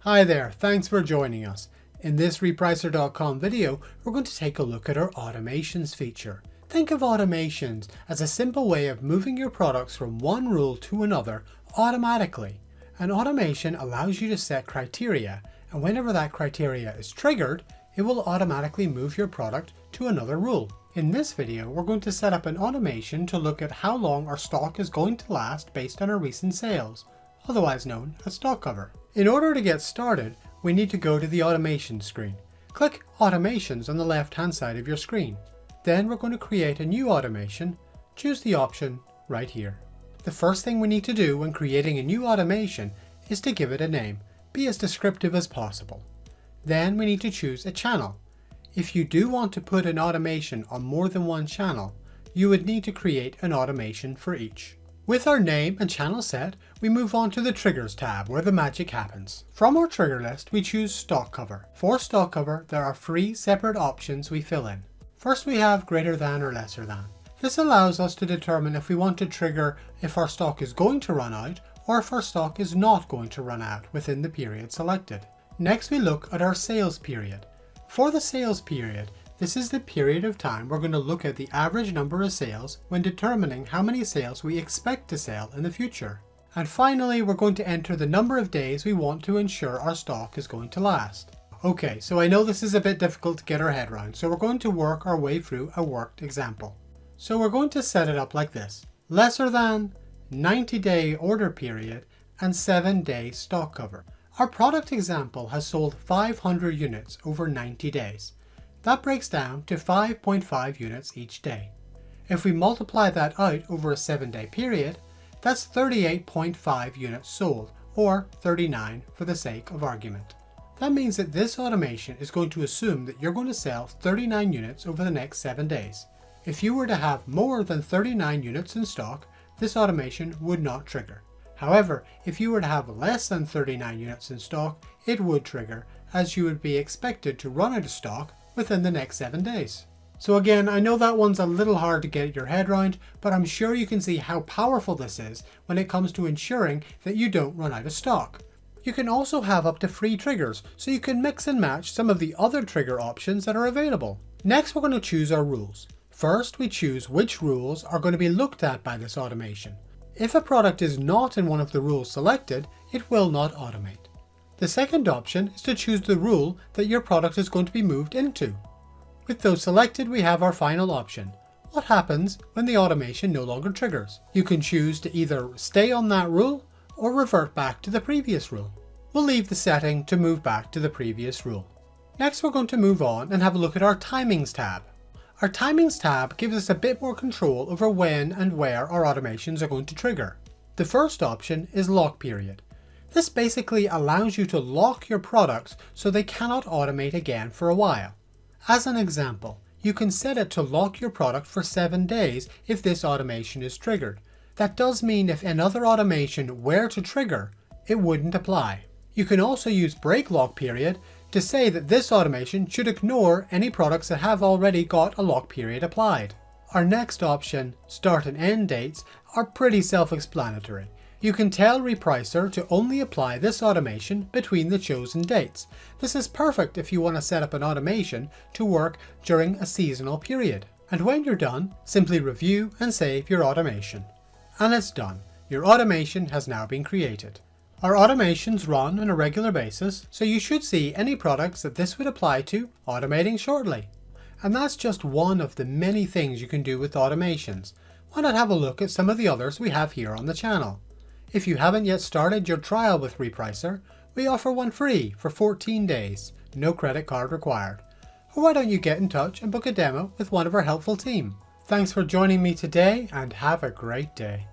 Hi there, thanks for joining us. In this repricer.com video, we're going to take a look at our automations feature. Think of automations as a simple way of moving your products from one rule to another automatically. An automation allows you to set criteria, and whenever that criteria is triggered, it will automatically move your product to another rule. In this video, we're going to set up an automation to look at how long our stock is going to last based on our recent sales, otherwise known as stock cover. In order to get started, we need to go to the automation screen. Click Automations on the left hand side of your screen. Then we're going to create a new automation. Choose the option right here. The first thing we need to do when creating a new automation is to give it a name. Be as descriptive as possible. Then we need to choose a channel. If you do want to put an automation on more than one channel, you would need to create an automation for each. With our name and channel set, we move on to the Triggers tab where the magic happens. From our trigger list, we choose Stock Cover. For Stock Cover, there are 3 separate options we fill in. First, we have greater than or lesser than. This allows us to determine if we want to trigger if our stock is going to run out or if our stock is not going to run out within the period selected. Next, we look at our sales period. For the sales period, this is the period of time we're going to look at the average number of sales when determining how many sales we expect to sell in the future. And finally, we're going to enter the number of days we want to ensure our stock is going to last. Okay, so I know this is a bit difficult to get our head around, so we're going to work our way through a worked example. So we're going to set it up like this: lesser than, 90-day order period, and 7-day stock cover. Our product example has sold 500 units over 90 days. That breaks down to 5.5 units each day. If we multiply that out over a 7-day period, that's 38.5 units sold, or 39 for the sake of argument. That means that this automation is going to assume that you're going to sell 39 units over the next 7 days. If you were to have more than 39 units in stock, this automation would not trigger. However, if you were to have less than 39 units in stock, it would trigger, as you would be expected to run out of stock within the next 7 days. So again, I know that one's a little hard to get your head around, but I'm sure you can see how powerful this is when it comes to ensuring that you don't run out of stock. You can also have up to 3 triggers, so you can mix and match some of the other trigger options that are available. Next, we're going to choose our rules. First, we choose which rules are going to be looked at by this automation. If a product is not in one of the rules selected, it will not automate. The second option is to choose the rule that your product is going to be moved into. With those selected, we have our final option: what happens when the automation no longer triggers. You can choose to either stay on that rule or revert back to the previous rule. We'll leave the setting to move back to the previous rule. Next, we're going to move on and have a look at our Timings tab. Our Timings tab gives us a bit more control over when and where our automations are going to trigger. The first option is Lock Period. This basically allows you to lock your products so they cannot automate again for a while. As an example, you can set it to lock your product for 7 days if this automation is triggered. That does mean if another automation were to trigger, it wouldn't apply. You can also use Break Lock Period to say that this automation should ignore any products that have already got a lock period applied. Our next option, Start and End Dates, are pretty self-explanatory. You can tell Repricer to only apply this automation between the chosen dates. This is perfect if you want to set up an automation to work during a seasonal period. And when you're done, simply review and save your automation. And it's done. Your automation has now been created. Our automations run on a regular basis, so you should see any products that this would apply to automating shortly. And that's just one of the many things you can do with automations. Why not have a look at some of the others we have here on the channel? If you haven't yet started your trial with Repricer, we offer one free for 14 days, no credit card required. Or why don't you get in touch and book a demo with one of our helpful team? Thanks for joining me today and have a great day.